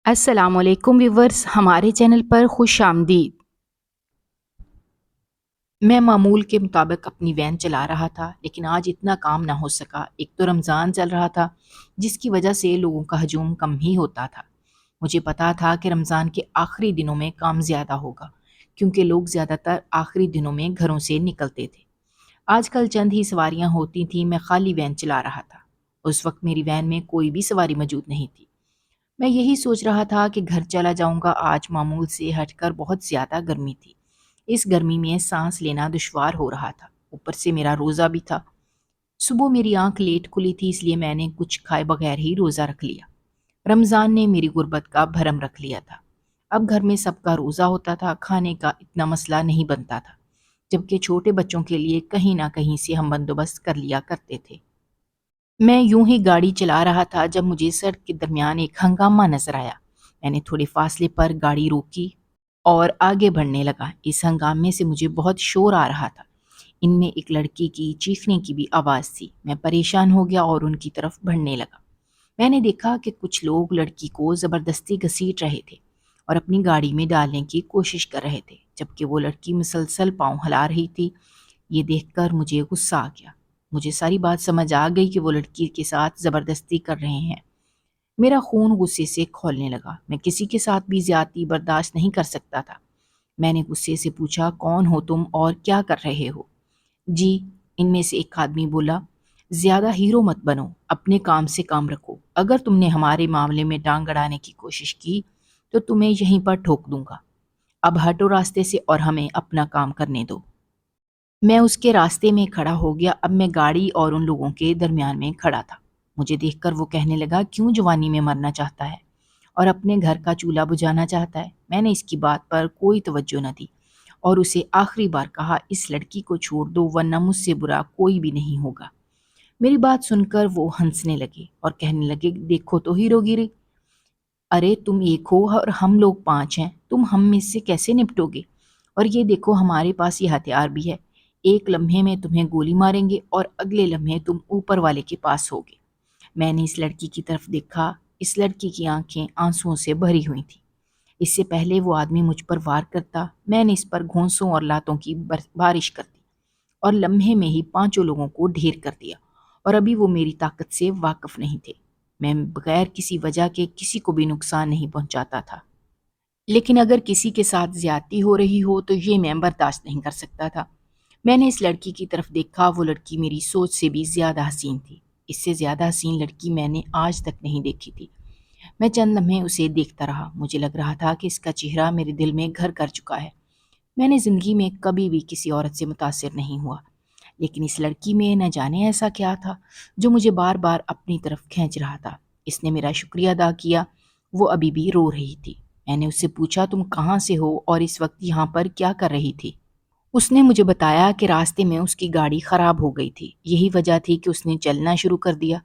السلام علیکم ویورز، ہمارے چینل پر خوش آمدید۔ میں معمول کے مطابق اپنی وین چلا رہا تھا، لیکن آج اتنا کام نہ ہو سکا۔ ایک تو رمضان چل رہا تھا، جس کی وجہ سے لوگوں کا ہجوم کم ہی ہوتا تھا۔ مجھے پتا تھا کہ رمضان کے آخری دنوں میں کام زیادہ ہوگا، کیونکہ لوگ زیادہ تر آخری دنوں میں گھروں سے نکلتے تھے۔ آج کل چند ہی سواریاں ہوتی تھیں، میں خالی وین چلا رہا تھا۔ اس وقت میری وین میں کوئی بھی سواری موجود نہیں تھی۔ میں یہی سوچ رہا تھا کہ گھر چلا جاؤں گا۔ آج معمول سے ہٹ کر بہت زیادہ گرمی تھی۔ اس گرمی میں سانس لینا دشوار ہو رہا تھا، اوپر سے میرا روزہ بھی تھا۔ صبح میری آنکھ لیٹ کھلی تھی، اس لیے میں نے کچھ کھائے بغیر ہی روزہ رکھ لیا۔ رمضان نے میری غربت کا بھرم رکھ لیا تھا۔ اب گھر میں سب کا روزہ ہوتا تھا، کھانے کا اتنا مسئلہ نہیں بنتا تھا، جبکہ چھوٹے بچوں کے لیے کہیں نہ کہیں سے ہم بندوبست کر لیا کرتے تھے۔ میں یوں ہی گاڑی چلا رہا تھا جب مجھے سڑک کے درمیان ایک ہنگامہ نظر آیا۔ میں نے تھوڑے فاصلے پر گاڑی روکی اور آگے بڑھنے لگا۔ اس ہنگامے سے مجھے بہت شور آ رہا تھا۔ ان میں ایک لڑکی کی چیخنے کی بھی آواز تھی۔ میں پریشان ہو گیا اور ان کی طرف بڑھنے لگا۔ میں نے دیکھا کہ کچھ لوگ لڑکی کو زبردستی گھسیٹ رہے تھے اور اپنی گاڑی میں ڈالنے کی کوشش کر رہے تھے، جبکہ وہ لڑکی مسلسل پاؤں ہلا رہی تھی۔ یہ دیکھ کر مجھے غصہ آ گیا۔ مجھے ساری بات سمجھ آ گئی کہ وہ لڑکی کے ساتھ زبردستی کر رہے ہیں۔ میرا خون غصے سے کھولنے لگا۔ میں کسی کے ساتھ بھی زیادتی برداشت نہیں کر سکتا تھا۔ میں نے غصے سے پوچھا، کون ہو تم اور کیا کر رہے ہو؟ جی، ان میں سے ایک آدمی بولا، زیادہ ہیرو مت بنو، اپنے کام سے کام رکھو۔ اگر تم نے ہمارے معاملے میں ٹانگ اڑانے کی کوشش کی تو تمہیں یہیں پر ٹھوک دوں گا۔ اب ہٹو راستے سے اور ہمیں اپنا کام کرنے دو۔ میں اس کے راستے میں کھڑا ہو گیا۔ اب میں گاڑی اور ان لوگوں کے درمیان میں کھڑا تھا۔ مجھے دیکھ کر وہ کہنے لگا، کیوں جوانی میں مرنا چاہتا ہے اور اپنے گھر کا چولہا بجھانا چاہتا ہے؟ میں نے اس کی بات پر کوئی توجہ نہ دی اور اسے آخری بار کہا، اس لڑکی کو چھوڑ دو ورنہ مجھ سے برا کوئی بھی نہیں ہوگا۔ میری بات سن کر وہ ہنسنے لگے اور کہنے لگے، دیکھو تو ہیرو گیری، ارے تم ایک ہو اور ہم لوگ 5 ہیں، تم ہم میں سے کیسے نپٹو گے؟ اور یہ دیکھو ہمارے پاس یہ ہتھیار بھی ہے، ایک لمحے میں تمہیں گولی ماریں گے اور اگلے لمحے تم اوپر والے کے پاس ہوگے۔ میں نے اس لڑکی کی طرف دیکھا۔ اس لڑکی کی آنکھیں آنسوؤں سے بھری ہوئی تھیں۔ اس سے پہلے وہ آدمی مجھ پر وار کرتا، میں نے اس پر گھونسوں اور لاتوں کی بارش کر دی اور لمحے میں ہی 5 لوگوں کو ڈھیر کر دیا، اور ابھی وہ میری طاقت سے واقف نہیں تھے۔ میں بغیر کسی وجہ کے کسی کو بھی نقصان نہیں پہنچاتا تھا، لیکن اگر کسی کے ساتھ زیادتی ہو رہی ہو تو یہ میں برداشت نہیں کر سکتا تھا۔ میں نے اس لڑکی کی طرف دیکھا۔ وہ لڑکی میری سوچ سے بھی زیادہ حسین تھی۔ اس سے زیادہ حسین لڑکی میں نے آج تک نہیں دیکھی تھی۔ میں چند لمحے اسے دیکھتا رہا۔ مجھے لگ رہا تھا کہ اس کا چہرہ میرے دل میں گھر کر چکا ہے۔ میں نے زندگی میں کبھی بھی کسی عورت سے متاثر نہیں ہوا، لیکن اس لڑکی میں نہ جانے ایسا کیا تھا جو مجھے بار بار اپنی طرف کھینچ رہا تھا۔ اس نے میرا شکریہ ادا کیا۔ وہ ابھی بھی رو رہی تھی۔ میں نے اس سے پوچھا، تم کہاں سے ہو اور اس وقت یہاں پر کیا کر رہی تھی؟ اس نے مجھے بتایا کہ راستے میں اس کی گاڑی خراب ہو گئی تھی، یہی وجہ تھی کہ اس نے چلنا شروع کر دیا۔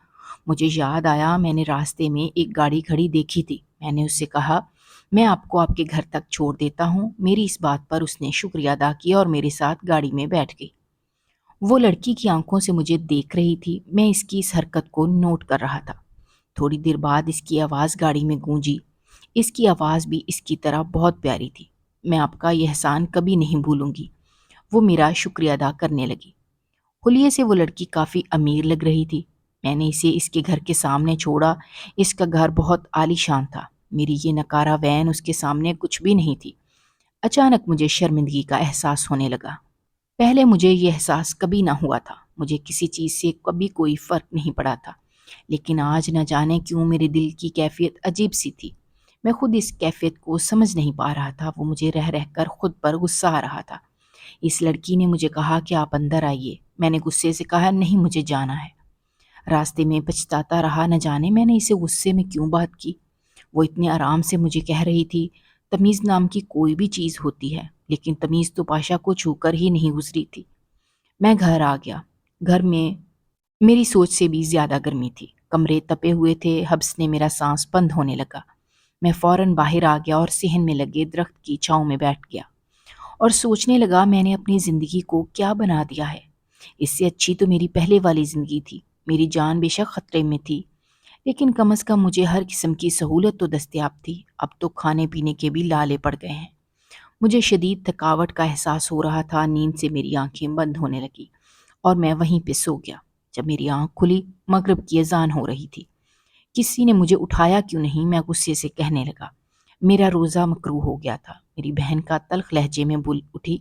مجھے یاد آیا، میں نے راستے میں ایک گاڑی کھڑی دیکھی تھی۔ میں نے اس سے کہا، میں آپ کو آپ کے گھر تک چھوڑ دیتا ہوں۔ میری اس بات پر اس نے شکریہ ادا کیا اور میرے ساتھ گاڑی میں بیٹھ گئی۔ وہ لڑکی کی آنکھوں سے مجھے دیکھ رہی تھی۔ میں اس کی اس حرکت کو نوٹ کر رہا تھا۔ تھوڑی دیر بعد اس کی آواز گاڑی میں گونجی۔ اس کی آواز بھی اس کی طرح بہت پیاری تھی۔ میں آپ کا یہ احسان کبھی نہیں بھولوں گی۔ وہ میرا شکریہ ادا کرنے لگی۔ حلیے سے وہ لڑکی کافی امیر لگ رہی تھی۔ میں نے اسے اس کے گھر کے سامنے چھوڑا۔ اس کا گھر بہت عالی شان تھا۔ میری یہ نکارہ وین اس کے سامنے کچھ بھی نہیں تھی۔ اچانک مجھے شرمندگی کا احساس ہونے لگا۔ پہلے مجھے یہ احساس کبھی نہ ہوا تھا۔ مجھے کسی چیز سے کبھی کوئی فرق نہیں پڑا تھا، لیکن آج نہ جانے کیوں میرے دل کی کیفیت عجیب سی تھی۔ میں خود اس کیفیت کو سمجھ نہیں پا رہا تھا۔ وہ مجھے رہ رہ کر خود پر غصہ آ رہا تھا۔ اس لڑکی نے مجھے کہا کہ آپ اندر آئیے۔ میں نے غصے سے کہا، نہیں، مجھے جانا ہے۔ راستے میں پچھتاتا رہا، نہ جانے میں نے اسے غصے میں کیوں بات کی۔ وہ اتنے آرام سے مجھے کہہ رہی تھی، تمیز نام کی کوئی بھی چیز ہوتی ہے، لیکن تمیز تو پاشا کو چھو کر ہی نہیں گزری تھی۔ میں گھر آ گیا۔ گھر میں میری سوچ سے بھی زیادہ گرمی تھی۔ کمرے تپے ہوئے تھے۔ حبس نے میرا سانس بند ہونے لگا۔ میں فوراً باہر آ گیا اور صحن میں لگے درخت کی چھاؤں میں بیٹھ گیا اور سوچنے لگا، میں نے اپنی زندگی کو کیا بنا دیا ہے۔ اس سے اچھی تو میری پہلے والی زندگی تھی۔ میری جان بے شک خطرے میں تھی، لیکن کم از کم مجھے ہر قسم کی سہولت تو دستیاب تھی۔ اب تو کھانے پینے کے بھی لالے پڑ گئے ہیں۔ مجھے شدید تھکاوٹ کا احساس ہو رہا تھا، نیند سے میری آنکھیں بند ہونے لگی اور میں وہیں پہ سو گیا۔ جب میری آنکھ کھلی، مغرب کی اذان ہو رہی تھی۔ کسی نے مجھے اٹھایا کیوں نہیں، میں غصے سے کہنے لگا۔ میرا روزہ مکروہ ہو گیا تھا۔ میری بہن کا تلخ لہجے میں بول اٹھی،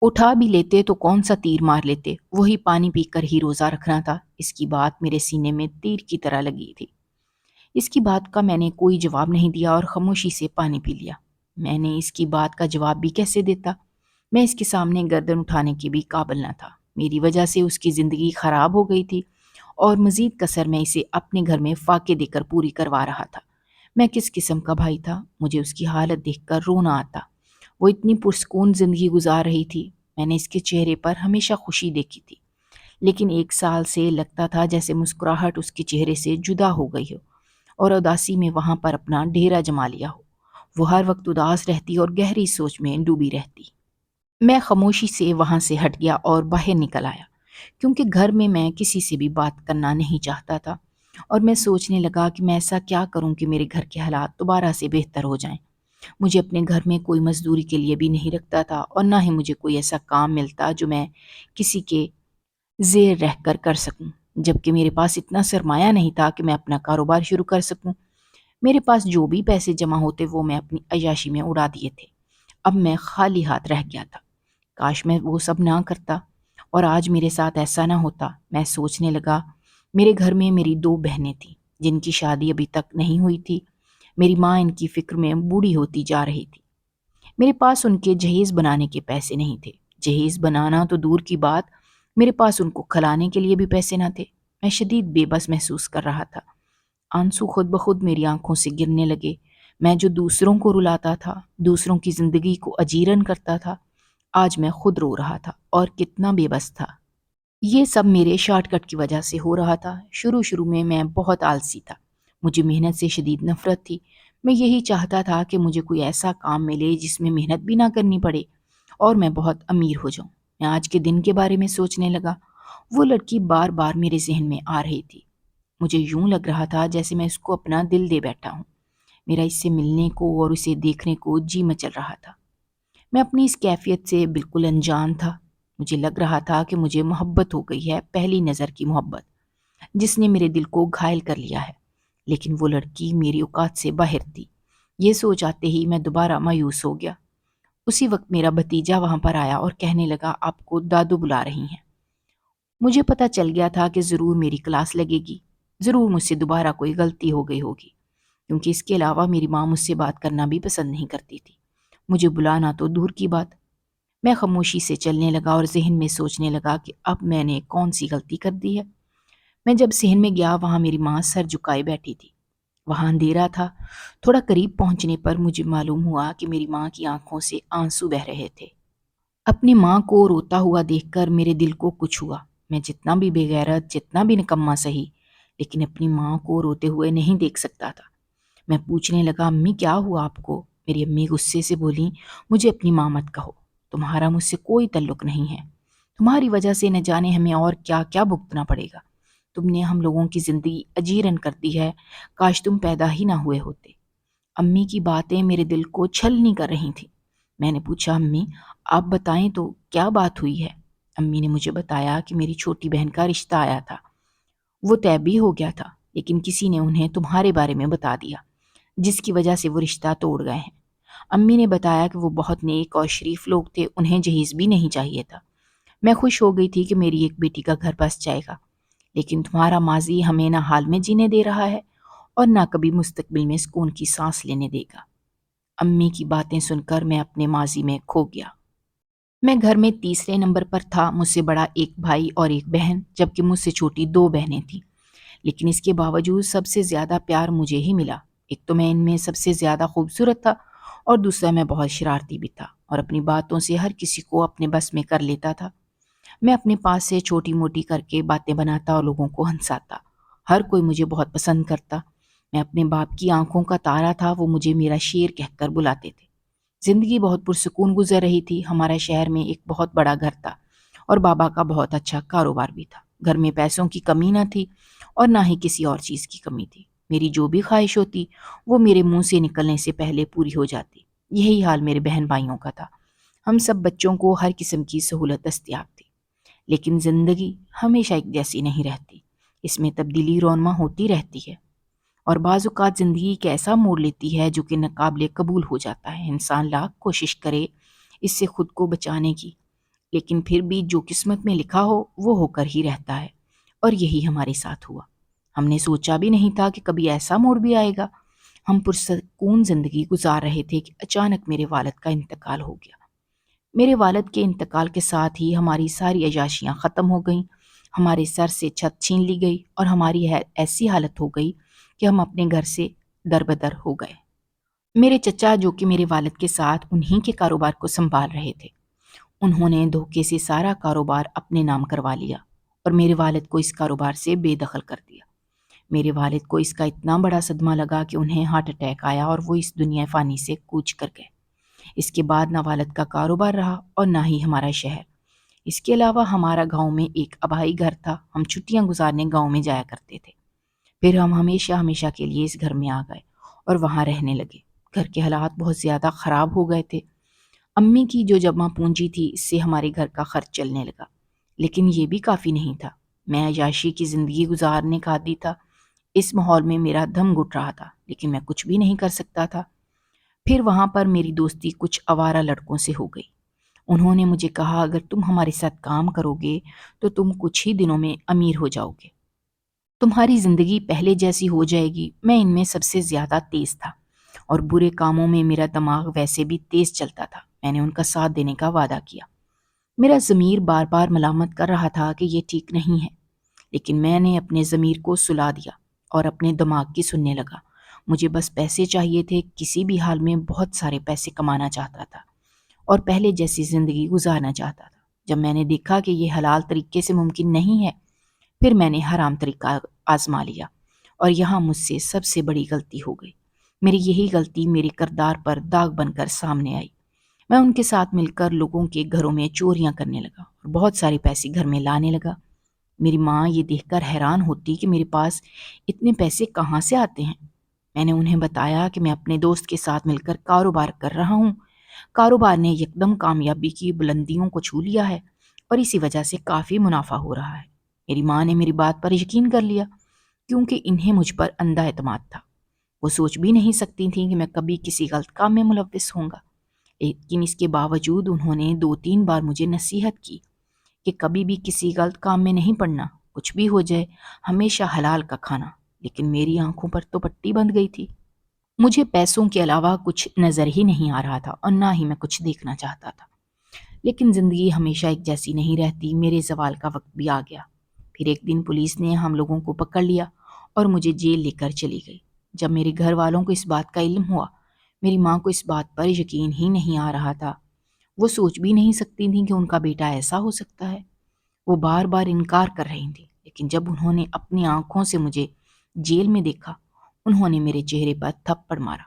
اٹھا بھی لیتے تو کون سا تیر مار لیتے، وہی پانی پی کر ہی روزہ رکھنا تھا۔ اس کی بات میرے سینے میں تیر کی طرح لگی تھی۔ اس کی بات کا میں نے کوئی جواب نہیں دیا اور خاموشی سے پانی پی لیا۔ میں نے اس کی بات کا جواب بھی کیسے دیتا؟ میں اس کے سامنے گردن اٹھانے کے بھی قابل نہ تھا۔ میری وجہ سے اس کی زندگی خراب ہو گئی تھی اور مزید کسر میں اسے اپنے گھر میں فاقے دے کر پوری کروا رہا تھا۔ میں کس قسم کا بھائی تھا؟ مجھے اس کی حالت دیکھ کر رونا آتا۔ وہ اتنی پرسکون زندگی گزار رہی تھی، میں نے اس کے چہرے پر ہمیشہ خوشی دیکھی تھی، لیکن 1 سال سے لگتا تھا جیسے مسکراہٹ اس کے چہرے سے جدا ہو گئی ہو اور اداسی میں وہاں پر اپنا ڈیرا جما لیا ہو۔ وہ ہر وقت اداس رہتی اور گہری سوچ میں ڈوبی رہتی۔ میں خاموشی سے وہاں سے ہٹ گیا اور باہر نکل آیا، کیونکہ گھر میں کسی سے بھی بات کرنا نہیں چاہتا تھا، اور میں سوچنے لگا کہ میں ایسا کیا کروں کہ میرے گھر کے حالات دوبارہ سے بہتر ہو جائیں۔ مجھے اپنے گھر میں کوئی مزدوری کے لیے بھی نہیں رکھتا تھا اور نہ ہی مجھے کوئی ایسا کام ملتا جو میں کسی کے زیر رہ کر کر سکوں، جبکہ میرے پاس اتنا سرمایہ نہیں تھا کہ میں اپنا کاروبار شروع کر سکوں۔ میرے پاس جو بھی پیسے جمع ہوتے وہ میں اپنی عیاشی میں اڑا دیے تھے۔ اب میں خالی ہاتھ رہ گیا تھا۔ کاش میں وہ سب نہ کرتا اور آج میرے ساتھ ایسا نہ ہوتا۔ میں سوچنے لگا، میرے گھر میں میری 2 بہنیں تھیں جن کی شادی ابھی تک نہیں ہوئی تھی۔ میری ماں ان کی فکر میں بوڑھی ہوتی جا رہی تھی۔ میرے پاس ان کے جہیز بنانے کے پیسے نہیں تھے۔ جہیز بنانا تو دور کی بات، میرے پاس ان کو کھلانے کے لیے بھی پیسے نہ تھے۔ میں شدید بے بس محسوس کر رہا تھا۔ آنسو خود بخود میری آنکھوں سے گرنے لگے۔ میں جو دوسروں کو رلاتا تھا، دوسروں کی زندگی کو اجیرن کرتا تھا، آج میں خود رو رہا تھا اور کتنا بے بس تھا۔ یہ سب میرے شارٹ کٹ کی وجہ سے ہو رہا تھا۔ شروع میں بہت آلسی تھا۔ مجھے محنت سے شدید نفرت تھی۔ میں یہی چاہتا تھا کہ مجھے کوئی ایسا کام ملے جس میں محنت بھی نہ کرنی پڑے اور میں بہت امیر ہو جاؤں۔ میں آج کے دن کے بارے میں سوچنے لگا۔ وہ لڑکی بار بار میرے ذہن میں آ رہی تھی۔ مجھے یوں لگ رہا تھا جیسے میں اس کو اپنا دل دے بیٹھا ہوں۔ میرا اس سے ملنے کو اور اسے دیکھنے کو جی مچل رہا تھا۔ میں اپنی اس کیفیت سے بالکل انجان تھا۔ مجھے لگ رہا تھا کہ مجھے محبت ہو گئی ہے، پہلی نظر کی محبت، جس نے میرے دل کو گھائل کر لیا ہے۔ لیکن وہ لڑکی میری اوقات سے باہر تھی۔ یہ سوچ آتے ہی میں دوبارہ مایوس ہو گیا۔ اسی وقت میرا بھتیجا وہاں پر آیا اور کہنے لگا، آپ کو دادو بلا رہی ہیں۔ مجھے پتہ چل گیا تھا کہ ضرور میری کلاس لگے گی، ضرور مجھ سے دوبارہ کوئی غلطی ہو گئی ہوگی، کیونکہ اس کے علاوہ میری ماں مجھ سے بات کرنا بھی پسند نہیں کرتی تھی۔ مجھے بلانا تو دور کی بات۔ میں خاموشی سے چلنے لگا اور ذہن میں سوچنے لگا کہ اب میں نے کون سی غلطی کر دی ہے۔ میں جب صحن میں گیا، وہاں میری ماں سر جھکائے بیٹھی تھی۔ وہاں اندھیرا تھا۔ تھوڑا قریب پہنچنے پر مجھے معلوم ہوا کہ میری ماں کی آنکھوں سے آنسو بہہ رہے تھے۔ اپنی ماں کو روتا ہوا دیکھ کر میرے دل کو کچھ ہوا۔ میں جتنا بھی بے غیرت، جتنا بھی نکما سہی، لیکن اپنی ماں کو روتے ہوئے نہیں دیکھ سکتا تھا۔ میں پوچھنے لگا، امی کیا ہوا آپ کو؟ میری امی غصے سے بولیں، مجھے اپنی ماں مت کہو، تمہارا مجھ سے کوئی تعلق نہیں ہے۔ تمہاری وجہ سے نہ جانے ہمیں اور کیا کیا بھگتنا پڑے گا۔ تم نے ہم لوگوں کی زندگی اجیرن کر دی ہے، کاش تم پیدا ہی نہ ہوئے ہوتے۔ امی کی باتیں میرے دل کو چھلنی کر رہی تھیں۔ میں نے پوچھا، امی آپ بتائیں تو کیا بات ہوئی ہے؟ امی نے مجھے بتایا کہ میری چھوٹی بہن کا رشتہ آیا تھا۔ وہ طے بھی ہو گیا تھا، لیکن کسی نے انہیں تمہارے بارے میں بتا دیا، جس کی وجہ سے وہ رشتہ توڑ گئے ہیں۔ امی نے بتایا کہ وہ بہت نیک اور شریف لوگ تھے، انہیں جہیز بھی نہیں چاہیے تھا۔ میں خوش ہو گئی تھی کہ میری ایک بیٹی کا گھر بس جائے گا، لیکن تمہارا ماضی ہمیں نہ حال میں جینے دے رہا ہے اور نہ کبھی مستقبل میں سکون کی سانس لینے دے گا۔ امی کی باتیں سن کر میں اپنے ماضی میں کھو گیا۔ میں گھر میں تیسرے نمبر پر تھا۔ مجھ سے بڑا ایک بھائی اور ایک بہن، جبکہ مجھ سے چھوٹی 2 بہنیں تھیں، لیکن اس کے باوجود سب سے زیادہ پیار مجھے ہی ملا۔ ایک تو میں ان میں سب سے زیادہ خوبصورت تھا اور دوسرا میں بہت شرارتی بھی تھا اور اپنی باتوں سے ہر کسی کو اپنے بس میں کر لیتا تھا۔ میں اپنے پاس سے چھوٹی موٹی کر کے باتیں بناتا اور لوگوں کو ہنساتا۔ ہر کوئی مجھے بہت پسند کرتا۔ میں اپنے باپ کی آنکھوں کا تارا تھا، وہ مجھے میرا شیر کہہ کر بلاتے تھے۔ زندگی بہت پرسکون گزر رہی تھی۔ ہمارے شہر میں ایک بہت بڑا گھر تھا اور بابا کا بہت اچھا کاروبار بھی تھا۔ گھر میں پیسوں کی کمی نہ تھی اور نہ ہی کسی اور چیز کی کمی تھی۔ میری جو بھی خواہش ہوتی وہ میرے منہ سے نکلنے سے پہلے پوری ہو جاتی۔ یہی حال میرے بہن بھائیوں کا تھا۔ ہم سب بچوں کو ہر قسم کی سہولت دستیاب تھی، لیکن زندگی ہمیشہ ایک جیسی نہیں رہتی، اس میں تبدیلی رونما ہوتی رہتی ہے، اور بعض اوقات زندگی ایک ایسا موڑ لیتی ہے جو کہ ناقابل قبول ہو جاتا ہے۔ انسان لاکھ کوشش کرے اس سے خود کو بچانے کی، لیکن پھر بھی جو قسمت میں لکھا ہو وہ ہو کر ہی رہتا ہے، اور یہی ہمارے ساتھ ہوا۔ ہم نے سوچا بھی نہیں تھا کہ کبھی ایسا موڑ بھی آئے گا۔ ہم پرسکون زندگی گزار رہے تھے کہ اچانک میرے والد کا انتقال ہو گیا۔ میرے والد کے انتقال کے ساتھ ہی ہماری ساری عیاشیاں ختم ہو گئیں، ہمارے سر سے چھت چھین لی گئی، اور ہماری ایسی حالت ہو گئی کہ ہم اپنے گھر سے دربدر ہو گئے۔ میرے چچا جو کہ میرے والد کے ساتھ انہی کے کاروبار کو سنبھال رہے تھے، انہوں نے دھوکے سے سارا کاروبار اپنے نام کروا لیا اور میرے والد کو اس کاروبار سے بے دخل کر دیا۔ میرے والد کو اس کا اتنا بڑا صدمہ لگا کہ انہیں ہارٹ اٹیک آیا اور وہ اس دنیا فانی سے کوچ کر گئے۔ اس کے بعد نہ والد کا کاروبار رہا اور نہ ہی ہمارا شہر۔ اس کے علاوہ ہمارا گاؤں میں ایک آبائی گھر تھا، ہم چھٹیاں گزارنے گاؤں میں جایا کرتے تھے۔ پھر ہم ہمیشہ ہمیشہ کے لیے اس گھر میں آ گئے اور وہاں رہنے لگے۔ گھر کے حالات بہت زیادہ خراب ہو گئے تھے۔ امی کی جو جمع پونجی تھی اس سے ہمارے گھر کا خرچ چلنے لگا، لیکن یہ بھی کافی نہیں تھا۔ میں عیاشی کی زندگی گزارنے کا عادی تھا۔ اس ماحول میں میرا دم گھٹ رہا تھا، لیکن میں کچھ بھی نہیں کر سکتا تھا۔ پھر وہاں پر میری دوستی کچھ آوارہ لڑکوں سے ہو گئی۔ انہوں نے مجھے کہا اگر تم ہمارے ساتھ کام کرو گے تو تم کچھ ہی دنوں میں امیر ہو جاؤ گے، تمہاری زندگی پہلے جیسی ہو جائے گی۔ میں ان میں سب سے زیادہ تیز تھا اور برے کاموں میں میرا دماغ ویسے بھی تیز چلتا تھا۔ میں نے ان کا ساتھ دینے کا وعدہ کیا۔ میرا ضمیر بار بار ملامت کر رہا تھا کہ یہ ٹھیک نہیں ہے، لیکن میں نے اپنے ضمیر کو سلا دیا اور اپنے دماغ کی سننے لگا۔ مجھے بس پیسے چاہیے تھے، کسی بھی حال میں بہت سارے پیسے کمانا چاہتا تھا اور پہلے جیسی زندگی گزارنا چاہتا تھا۔ جب میں نے دیکھا کہ یہ حلال طریقے سے ممکن نہیں ہے، پھر میں نے حرام طریقہ آزما لیا، اور یہاں مجھ سے سب سے بڑی غلطی ہو گئی۔ میری یہی غلطی میرے کردار پر داغ بن کر سامنے آئی۔ میں ان کے ساتھ مل کر لوگوں کے گھروں میں چوریاں کرنے لگا اور بہت سارے پیسے گھر میں لانے لگا۔ میری ماں یہ دیکھ کر حیران ہوتی کہ میرے پاس اتنے پیسے کہاں سے آتے ہیں۔ میں نے انہیں بتایا کہ میں اپنے دوست کے ساتھ مل کر کاروبار کر رہا ہوں۔ کاروبار نے یکدم کامیابی کی بلندیوں کو چھو لیا ہے اور اسی وجہ سے کافی منافع ہو رہا ہے۔ میری ماں نے میری بات پر یقین کر لیا کیونکہ انہیں مجھ پر اندھا اعتماد تھا۔ وہ سوچ بھی نہیں سکتی تھیں کہ میں کبھی کسی غلط کام میں ملوث ہوں گا، لیکن اس کے باوجود انہوں نے 2-3 بار مجھے نصیحت کی کہ کبھی بھی کسی غلط کام میں نہیں پڑنا، کچھ بھی ہو جائے ہمیشہ حلال کا کھانا۔ لیکن میری آنکھوں پر تو پٹی بندھ گئی تھی۔ مجھے پیسوں کے علاوہ کچھ نظر ہی نہیں آ رہا تھا اور نہ ہی میں کچھ دیکھنا چاہتا تھا۔ لیکن زندگی ہمیشہ ایک جیسی نہیں رہتی۔ میرے زوال کا وقت بھی آ گیا۔ پھر ایک دن پولیس نے ہم لوگوں کو پکڑ لیا اور مجھے جیل لے کر چلی گئی۔ جب میرے گھر والوں کو اس بات کا علم ہوا، میری ماں کو اس بات پر یقین ہی نہیں آ رہا تھا۔ وہ سوچ بھی نہیں سکتی تھیں کہ ان کا بیٹا ایسا ہو سکتا ہے۔ وہ بار بار انکار کر رہی تھیں، لیکن جب انہوں نے اپنی آنکھوں سے مجھے جیل میں دیکھا، انہوں نے میرے چہرے پر تھپڑ مارا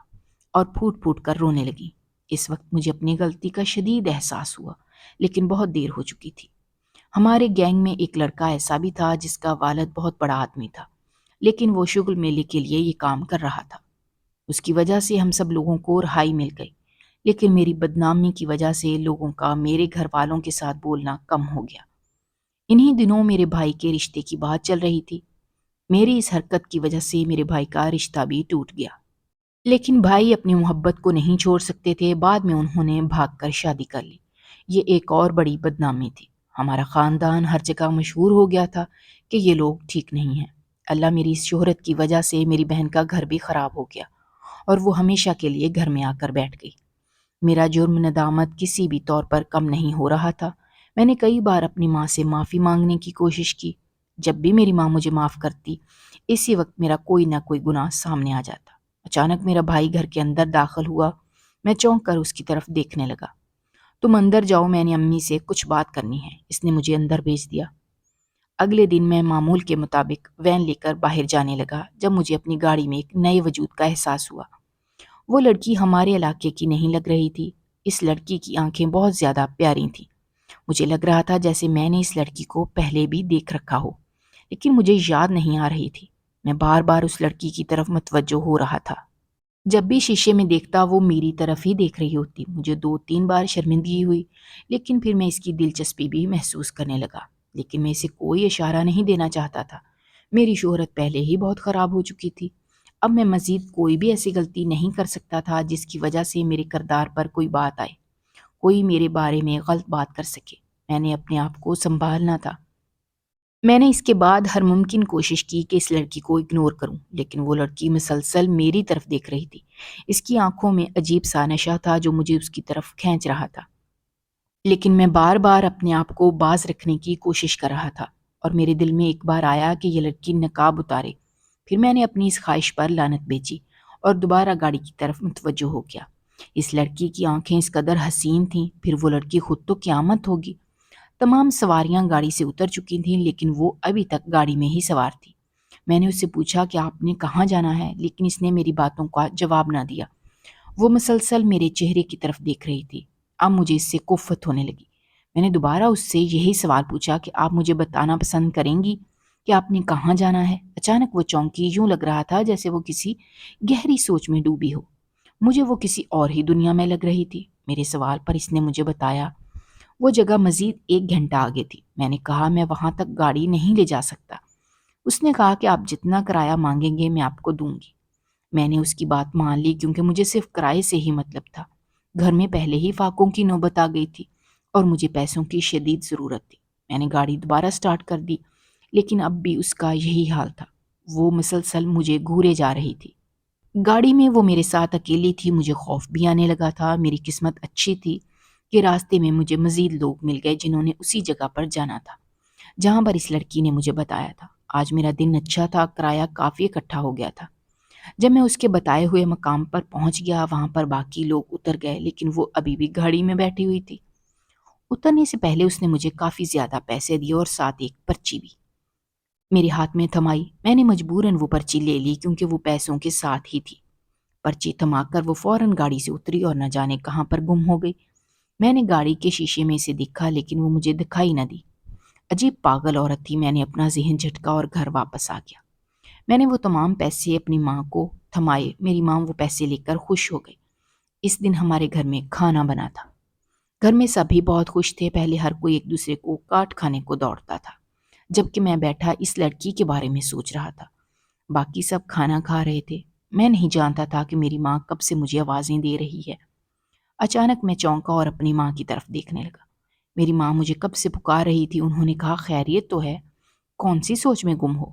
اور پھوٹ پھوٹ کر رونے لگی۔ اس وقت مجھے اپنی غلطی کا شدید احساس ہوا، لیکن بہت دیر ہو چکی تھی۔ ہمارے گینگ میں ایک لڑکا ایسا بھی تھا جس کا والد بہت بڑا آدمی تھا، لیکن وہ شغل میلے کے لیے یہ کام کر رہا تھا۔ اس کی وجہ سے ہم سب لوگوں کو رہائی مل گئی، لیکن میری بدنامی کی وجہ سے لوگوں کا میرے گھر والوں کے ساتھ بولنا کم ہو گیا۔ انہی دنوں میرے بھائی کے رشتے کی بات چل رہی تھی۔ میری اس حرکت کی وجہ سے میرے بھائی کا رشتہ بھی ٹوٹ گیا، لیکن بھائی اپنی محبت کو نہیں چھوڑ سکتے تھے۔ بعد میں انہوں نے بھاگ کر شادی کر لی۔ یہ ایک اور بڑی بدنامی تھی۔ ہمارا خاندان ہر جگہ مشہور ہو گیا تھا کہ یہ لوگ ٹھیک نہیں ہیں۔ اللہ میری اس شہرت کی وجہ سے میری بہن کا گھر بھی خراب ہو گیا اور وہ ہمیشہ کے لیے گھر میں آ کر بیٹھ گئی۔ میرا جرم ندامت کسی بھی طور پر کم نہیں ہو رہا تھا۔ میں نے کئی بار اپنی ماں سے معافی مانگنے کی کوشش کی۔ جب بھی میری ماں مجھے معاف کرتی، اسی وقت میرا کوئی نہ کوئی گناہ سامنے آ جاتا۔ اچانک میرا بھائی گھر کے اندر داخل ہوا۔ میں چونک کر اس کی طرف دیکھنے لگا۔ تم اندر جاؤ، میں نے امی سے کچھ بات کرنی ہے۔ اس نے مجھے اندر بھیج دیا۔ اگلے دن میں معمول کے مطابق وین لے کر باہر جانے لگا جب مجھے اپنی گاڑی میں ایک نئے وجود کا احساس ہوا۔ وہ لڑکی ہمارے علاقے کی نہیں لگ رہی تھی۔ اس لڑکی کی آنکھیں بہت زیادہ پیاری تھیں۔ مجھے لگ رہا تھا جیسے میں نے اس لڑکی کو پہلے بھی دیکھ رکھا ہو، لیکن مجھے یاد نہیں آ رہی تھی۔ میں بار بار اس لڑکی کی طرف متوجہ ہو رہا تھا۔ جب بھی شیشے میں دیکھتا وہ میری طرف ہی دیکھ رہی ہوتی۔ مجھے 2-3 بار شرمندگی ہوئی، لیکن پھر میں اس کی دلچسپی بھی محسوس کرنے لگا۔ لیکن میں اسے کوئی اشارہ نہیں دینا چاہتا تھا۔ میری شہرت پہلے ہی بہت خراب ہو چکی تھی۔ اب میں مزید کوئی بھی ایسی غلطی نہیں کر سکتا تھا جس کی وجہ سے میرے کردار پر کوئی بات آئے، کوئی میرے بارے میں غلط بات کر سکے۔ میں نے اپنے آپ کو سنبھالنا تھا۔ میں نے اس کے بعد ہر ممکن کوشش کی کہ اس لڑکی کو اگنور کروں، لیکن وہ لڑکی مسلسل میری طرف دیکھ رہی تھی۔ اس کی آنکھوں میں عجیب سا نشہ تھا جو مجھے اس کی طرف کھینچ رہا تھا، لیکن میں بار بار اپنے آپ کو باز رکھنے کی کوشش کر رہا تھا، اور میرے دل میں ایک بار آیا کہ یہ لڑکی نقاب اتارے۔ پھر میں نے اپنی اس خواہش پر لعنت بیچی اور دوبارہ گاڑی کی طرف متوجہ ہو گیا۔ اس لڑکی کی آنکھیں اس قدر حسین تھیں، پھر وہ لڑکی خود تو قیامت ہوگی۔ تمام سواریاں گاڑی سے اتر چکی تھیں، لیکن وہ ابھی تک گاڑی میں ہی سوار تھی۔ میں نے اس سے پوچھا کہ آپ نے کہاں جانا ہے، لیکن اس نے میری باتوں کا جواب نہ دیا۔ وہ مسلسل میرے چہرے کی طرف دیکھ رہی تھی۔ اب مجھے اس سے کفت ہونے لگی۔ میں نے دوبارہ اس سے یہی سوال پوچھا کہ آپ مجھے بتانا پسند کریں گی کہ آپ نے کہاں جانا ہے۔ اچانک وہ چونکی، یوں لگ رہا تھا جیسے وہ کسی گہری سوچ میں ڈوبی ہو۔ مجھے وہ کسی اور ہی دنیا میں لگ رہی تھی۔ میرے سوال پر اس نے مجھے بتایا وہ جگہ مزید 1 گھنٹہ آگے تھی۔ میں نے کہا میں وہاں تک گاڑی نہیں لے جا سکتا۔ اس نے کہا کہ آپ جتنا کرایہ مانگیں گے میں آپ کو دوں گی۔ میں نے اس کی بات مان لی کیونکہ مجھے صرف کرائے سے ہی مطلب تھا۔ گھر میں پہلے ہی فاقوں کی نوبت آ گئی تھی اور مجھے پیسوں کی شدید ضرورت تھی۔ میں نے گاڑی دوبارہ سٹارٹ کر دی، لیکن اب بھی اس کا یہی حال تھا۔ وہ مسلسل مجھے گھورے جا رہی تھی۔ گاڑی میں وہ میرے ساتھ اکیلی تھی۔ مجھے خوف بھی آنے لگا تھا۔ میری قسمت اچھی تھی کہ راستے میں مجھے مزید لوگ مل گئے جنہوں نے اسی جگہ پر جانا تھا جہاں پر اس لڑکی نے مجھے بتایا تھا۔ آج میرا دن اچھا تھا، کرایہ کافی اکٹھا ہو گیا تھا۔ جب میں اس کے بتائے ہوئے مقام پر پہنچ گیا، وہاں پر باقی لوگ اتر گئے، لیکن وہ ابھی بھی گاڑی میں بیٹھی ہوئی تھی۔ اترنے سے پہلے اس نے مجھے کافی زیادہ پیسے دیے اور ساتھ ایک پرچی بھی میرے ہاتھ میں تھمائی۔ میں نے مجبوراً وہ پرچی لے لی کیونکہ وہ پیسوں کے ساتھ ہی تھی۔ پرچی تھما کر وہ فوراً گاڑی سے اتری اور نہ جانے کہاں پر گم ہو گئی۔ میں نے گاڑی کے شیشے میں اسے دیکھا، لیکن وہ مجھے دکھائی نہ دی۔ عجیب پاگل عورت تھی۔ میں نے اپنا ذہن جھٹکا اور گھر واپس آ گیا۔ میں نے وہ تمام پیسے اپنی ماں کو تھمائے۔ میری ماں وہ پیسے لے کر خوش ہو گئی۔ اس دن ہمارے گھر میں کھانا بنا تھا۔ گھر میں سبھی بہت خوش تھے۔ پہلے ہر کوئی ایک دوسرے کو کاٹ کھانے کو دوڑتا تھا، جبکہ میں بیٹھا اس لڑکی کے بارے میں سوچ رہا تھا۔ باقی سب کھانا کھا رہے تھے۔ میں نہیں جانتا تھا کہ میری ماں کب سے مجھے آوازیں دے رہی ہے۔ اچانک میں چونکا اور اپنی ماں کی طرف دیکھنے لگا۔ میری ماں مجھے کب سے پکار رہی تھی۔ انہوں نے کہا خیریت تو ہے؟ کون سی سوچ میں گم ہو؟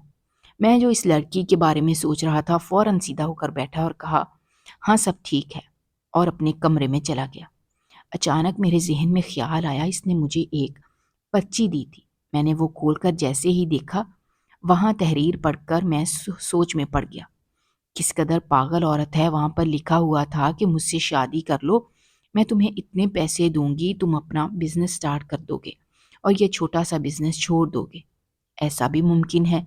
میں جو اس لڑکی کے بارے میں سوچ رہا تھا فوراً سیدھا ہو کر بیٹھا اور کہا ہاں سب ٹھیک ہے، اور اپنے کمرے میں چلا گیا۔ اچانک میرے ذہن میں خیال آیا اس نے مجھے ایک پرچی دی تھی۔ میں نے وہ کھول کر جیسے ہی دیکھا، وہاں تحریر پڑھ کر میں سوچ میں پڑ گیا۔ کس قدر پاگل عورت ہے۔ وہاں پر لکھا ہوا تھا کہ مجھ سے شادی کر لو، میں تمہیں اتنے پیسے دوں گی، تم اپنا بزنس سٹارٹ کر دو گے اور یہ چھوٹا سا بزنس چھوڑ دو گے۔ ایسا بھی ممکن ہے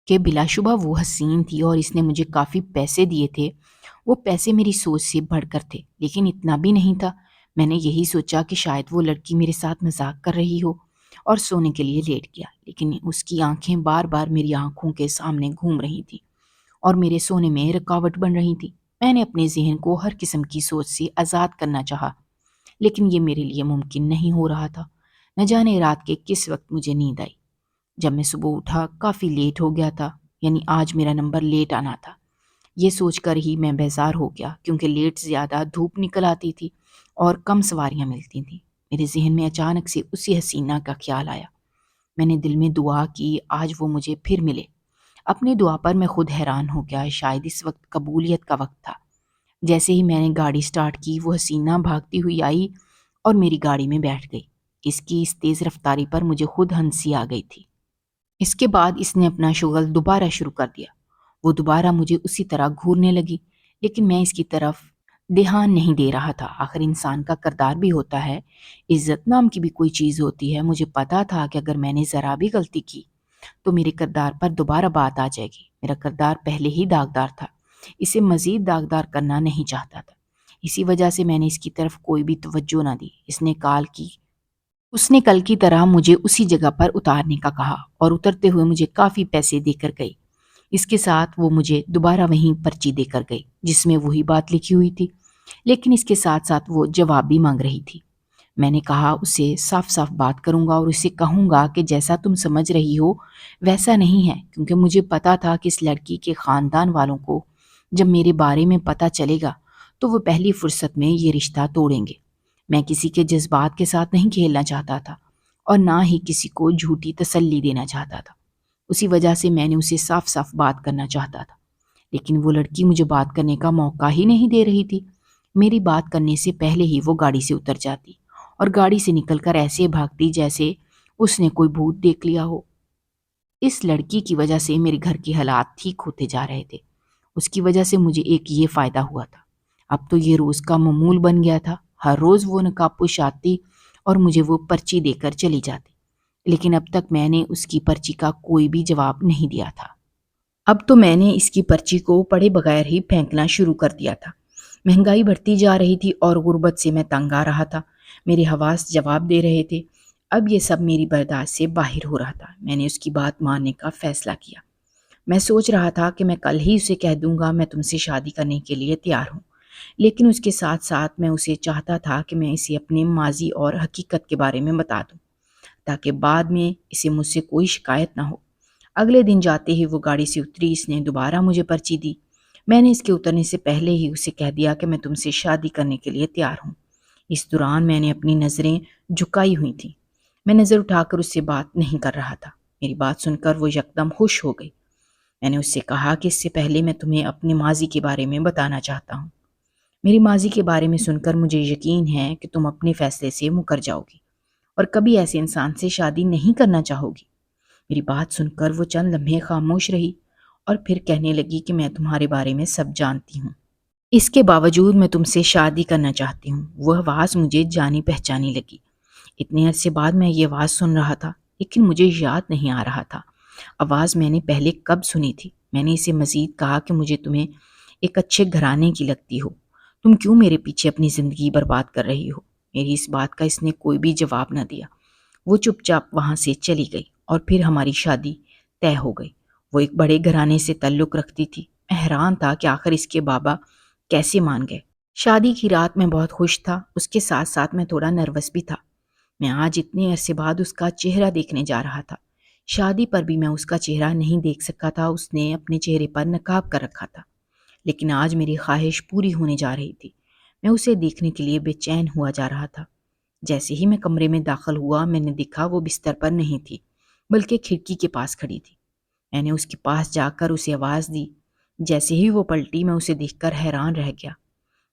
کہ بلا شبہ وہ حسین تھی اور اس نے مجھے کافی پیسے دیے تھے۔ وہ پیسے میری سوچ سے بڑھ کر تھے، لیکن اتنا بھی نہیں تھا۔ میں نے یہی سوچا کہ شاید وہ لڑکی میرے ساتھ مذاق کر رہی ہو اور سونے کے لیے لیٹ گیا، لیکن اس کی آنکھیں بار بار میری آنکھوں کے سامنے گھوم رہی تھی اور میرے سونے میں رکاوٹ بن رہی تھی۔ میں نے اپنے ذہن کو ہر قسم کی سوچ سے آزاد کرنا چاہا، لیکن یہ میرے لیے ممکن نہیں ہو رہا تھا۔ نہ جانے رات کے کس وقت مجھے نیند آئی۔ جب میں صبح اٹھا کافی لیٹ ہو گیا تھا، یعنی آج میرا نمبر لیٹ آنا تھا۔ یہ سوچ کر ہی میں بیزار ہو گیا کیونکہ لیٹ زیادہ دھوپ نکل آتی تھی اور کم سواریاں ملتی تھیں۔ میرے ذہن میں اچانک سے اسی حسینہ کا خیال آیا۔ میں نے دل میں دعا کی آج وہ مجھے پھر ملے۔ اپنی دعا پر میں خود حیران ہو گیا، شاید اس وقت قبولیت کا وقت تھا۔ جیسے ہی میں نے گاڑی سٹارٹ کی، وہ حسینہ بھاگتی ہوئی آئی اور میری گاڑی میں بیٹھ گئی۔ اس کی اس تیز رفتاری پر مجھے خود ہنسی آ گئی تھی۔ اس کے بعد اس نے اپنا شغل دوبارہ شروع کر دیا۔ وہ دوبارہ مجھے اسی طرح گھورنے لگی، لیکن میں اس کی طرف دھیان نہیں دے رہا تھا۔ آخر انسان کا کردار بھی ہوتا ہے، عزت نام کی بھی کوئی چیز ہوتی ہے۔ مجھے پتا تھا کہ اگر میں نے ذرا بھی غلطی کی تو میرے کردار پر دوبارہ بات آ جائے گی۔ میرا کردار پہلے ہی داغدار تھا، اسے مزید داغدار کرنا نہیں چاہتا تھا۔ اسی وجہ سے میں نے اس کی طرف کوئی بھی توجہ نہ دی۔ اس نے کال کی اس نے کل کی طرح مجھے اسی جگہ پر اتارنے کا کہا اور اترتے ہوئے مجھے کافی پیسے دے کر گئی۔ اس کے ساتھ وہ مجھے دوبارہ وہیں پرچی دے کر گئی جس میں وہی بات لکھی ہوئی تھی، لیکن اس کے ساتھ ساتھ وہ جواب بھی مانگ رہی تھی۔ میں نے کہا اسے صاف صاف بات کروں گا اور اسے کہوں گا کہ جیسا تم سمجھ رہی ہو ویسا نہیں ہے، کیونکہ مجھے پتا تھا کہ اس لڑکی کے خاندان والوں کو جب میرے بارے میں پتا چلے گا تو وہ پہلی فرصت میں یہ رشتہ توڑیں گے۔ میں کسی کے جذبات کے ساتھ نہیں کھیلنا چاہتا تھا اور نہ ہی کسی کو جھوٹی تسلی دینا چاہتا تھا۔ اسی وجہ سے میں نے اسے صاف صاف بات کرنا چاہتا تھا، لیکن وہ لڑکی مجھے بات کرنے کا موقع ہی نہیں دے رہی تھی۔ میری بات کرنے سے پہلے ہی وہ گاڑی سے اتر جاتی اور گاڑی سے نکل کر ایسے بھاگتی جیسے اس نے کوئی بھوت دیکھ لیا ہو۔ اس لڑکی کی وجہ سے میرے گھر کے حالات ٹھیک ہوتے جا رہے تھے۔ اس کی وجہ سے مجھے ایک یہ فائدہ ہوا تھا، اب تو یہ روز کا معمول بن گیا تھا۔ ہر روز وہ نقاب پوش آتی اور مجھے وہ پرچی دے کر چلی جاتی، لیکن اب تک میں نے اس کی پرچی کا کوئی بھی جواب نہیں دیا تھا۔ اب تو میں نے اس کی پرچی کو پڑھے بغیر ہی پھینکنا شروع کر دیا تھا۔ مہنگائی بڑھتی جا رہی تھی اور غربت سے میں تنگ آ رہا تھا۔ میرے حواس جواب دے رہے تھے۔ اب یہ سب میری برداشت سے باہر ہو رہا تھا۔ میں نے اس کی بات ماننے کا فیصلہ کیا۔ میں سوچ رہا تھا کہ میں کل ہی اسے کہہ دوں گا میں تم سے شادی کرنے کے لیے تیار ہوں، لیکن اس کے ساتھ ساتھ میں اسے چاہتا تھا کہ میں اسے اپنے ماضی اور حقیقت کے بارے میں بتا دوں تاکہ بعد میں اسے مجھ سے کوئی شکایت نہ ہو۔ اگلے دن جاتے ہی وہ گاڑی سے اتری۔ اس نے دوبارہ مجھے پرچی دی۔ میں نے اس کے اترنے سے پہلے ہی اسے کہہ دیا کہ میں تم سے شادی کرنے کے لیے تیار ہوں۔ اس دوران میں نے اپنی نظریں جھکائی ہوئی تھیں۔ میں نظر اٹھا کر اس سے بات نہیں کر رہا تھا۔ میری بات سن کر وہ یکدم خوش ہو گئی۔ میں نے اس سے کہا کہ اس سے پہلے میں تمہیں اپنے ماضی کے بارے میں بتانا چاہتا ہوں۔ میری ماضی کے بارے میں سن کر مجھے یقین ہے کہ تم اپنے فیصلے سے مکر جاؤ گی اور کبھی ایسے انسان سے شادی نہیں کرنا چاہو گی۔ میری بات سن کر وہ چند لمحے خاموش رہی اور پھر کہنے لگی کہ میں تمہارے بارے میں سب جانتی ہوں، اس کے باوجود میں تم سے شادی کرنا چاہتی ہوں۔ وہ آواز مجھے جانی پہچانی لگی۔ اتنے عرصے بعد میں یہ آواز سن رہا تھا، لیکن مجھے یاد نہیں آ رہا تھا آواز میں نے پہلے کب سنی تھی۔ میں نے اسے مزید کہا کہ مجھے تمہیں ایک اچھے گھرانے کی لگتی ہو، تم کیوں میرے پیچھے اپنی زندگی برباد کر رہی ہو؟ میری اس بات کا اس نے کوئی بھی جواب نہ دیا۔ وہ چپ چاپ وہاں سے چلی گئی اور پھر ہماری شادی طے ہو گئی۔ وہ ایک بڑے گھرانے سے تعلق رکھتی تھی۔ میں حیران تھا کہ آخر اس کے بابا کیسے مان گئے۔ شادی کی رات میں بہت خوش تھا، اس کے ساتھ ساتھ میں تھوڑا نروس بھی تھا۔ میں آج اتنے عرصے بعد اس کا چہرہ دیکھنے جا رہا تھا۔ شادی پر بھی میں اس کا چہرہ نہیں دیکھ سکا تھا، اس نے اپنے چہرے پر نقاب کر رکھا تھا، لیکن آج میری خواہش پوری ہونے جا رہی تھی۔ میں اسے دیکھنے کے لیے بے چین ہوا جا رہا تھا۔ جیسے ہی میں کمرے میں داخل ہوا میں نے دیکھا وہ بستر پر نہیں تھی بلکہ کھڑکی کے پاس کھڑی تھی۔ میں نے اس کے پاس جا کر اسے آواز دی۔ جیسے ہی وہ پلٹی میں اسے دیکھ کر حیران رہ گیا۔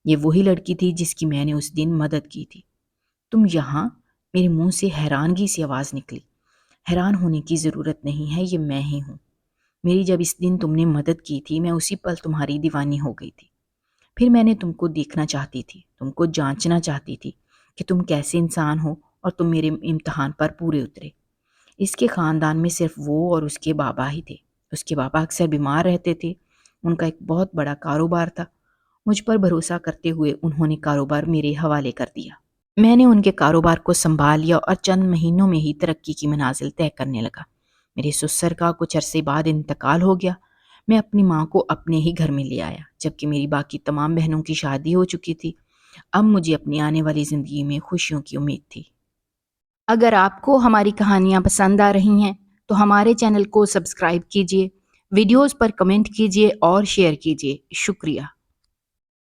یہ وہی لڑکی تھی جس کی میں نے اس دن مدد کی تھی۔ تم یہاں؟ میرے منہ سے حیرانگی سی آواز نکلی۔ حیران ہونے کی ضرورت نہیں ہے، یہ میں ہی ہوں۔ میری جب اس دن تم نے مدد کی تھی میں اسی پل تمہاری دیوانی ہو گئی تھی۔ پھر میں نے تم کو دیکھنا چاہتی تھی، تم کو جانچنا چاہتی تھی کہ تم کیسے انسان ہو، اور تم میرے امتحان پر پورے اترے۔ اس کے خاندان میں صرف وہ اور اس کے بابا ہی تھے۔ اس کے بابا اکثر بیمار رہتے تھے، ان کا ایک بہت بڑا کاروبار تھا۔ مجھ پر بھروسہ کرتے ہوئے انہوں نے کاروبار میرے حوالے کر دیا۔ میں نے ان کے کاروبار کو سنبھال لیا اور چند مہینوں میں ہی ترقی کی منازل طے کرنے لگا۔ میرے سسر کا کچھ عرصے بعد انتقال ہو گیا۔ میں اپنی ماں کو اپنے ہی گھر میں لے آیا، جبکہ میری باقی تمام بہنوں کی شادی ہو چکی تھی۔ اب مجھے اپنی آنے والی زندگی میں خوشیوں کی امید تھی۔ اگر آپ کو ہماری کہانیاں پسند آ رہی ہیں تو ہمارے چینل کو سبسکرائب کیجیے، ویڈیوز پر کمنٹ کیجیے اور شیئر کیجیے۔ شکریہ۔